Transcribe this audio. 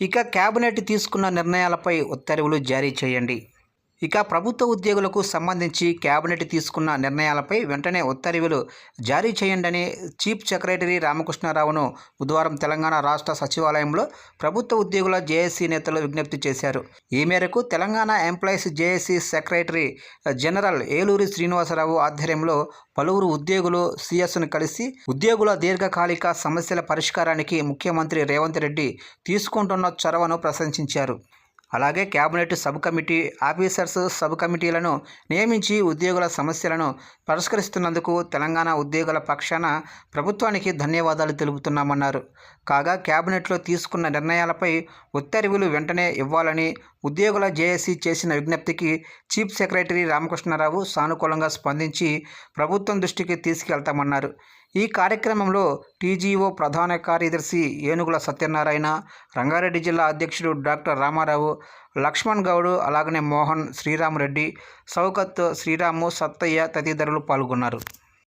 ఇక కేబినెట్ తీసుకున్న నిర్ణయాలపై ఉత్తర్వులు జారీ చేయండి. ఇక ప్రభుత్వ ఉద్యోగులకు సంబంధించి కేబినెట్ తీసుకున్న నిర్ణయాలపై వెంటనే ఉత్తర్వులు జారీ చేయండి చీఫ్ సెక్రటరీ రామకృష్ణారావును బుధవారం తెలంగాణ రాష్ట్ర సచివాలయంలో ప్రభుత్వ ఉద్యోగుల జేఏసీ నేతలు విజ్ఞప్తి చేశారు. ఈ మేరకు Telangana employees JAC secretary general Eluri Srinivasarao ఆధ్వర్యంలో పలువురు ఉద్యోగులు సీఎస్ను కలిసి ఉద్యోగుల దీర్ఘకాలిక సమస్యల పరిష్కారానికి ముఖ్యమంత్రి రేవంత్ రెడ్డి తీసుకుంటున్న చొరవను ప్రశంసించారు. అలాగే cabinet sub committee, officers sub కమిటీలను నియమించి ఉద్యోగుల సమస్యలను పరిష్కరిస్తున్నందుకు తెలంగాణ ఉద్యోగుల పక్షాన ప్రభుత్వానికి ధన్యవాదాలు తెలుపుతున్నామన్నారు. కాగా కేబినెట్లో తీసుకున్న నిర్ణయాలపై ఉత్తర్వులు వెంటనే ఇవ్వాలని ఉద్యోగుల జేఏసీ చేసిన విజ్ఞప్తికి చీఫ్ సెక్రటరీ రామకృష్ణారావు సానుకూలంగా స్పందించి ప్రభుత్వం దృష్టికి తీసుకెళ్తామన్నారు. ఈ కార్యక్రమంలో టీజీఓ ప్రధాన కార్యదర్శి ఏనుగుల సత్యనారాయణ, రంగారెడ్డి జిల్లా అధ్యక్షుడు డాక్టర్ రామారావు, లక్ష్మణ్ గౌడ్, అలాగనే మోహన్, శ్రీరామరెడ్డి, సౌకత్, శ్రీరాము, సత్తయ్య తదితరులు పాల్గొన్నారు.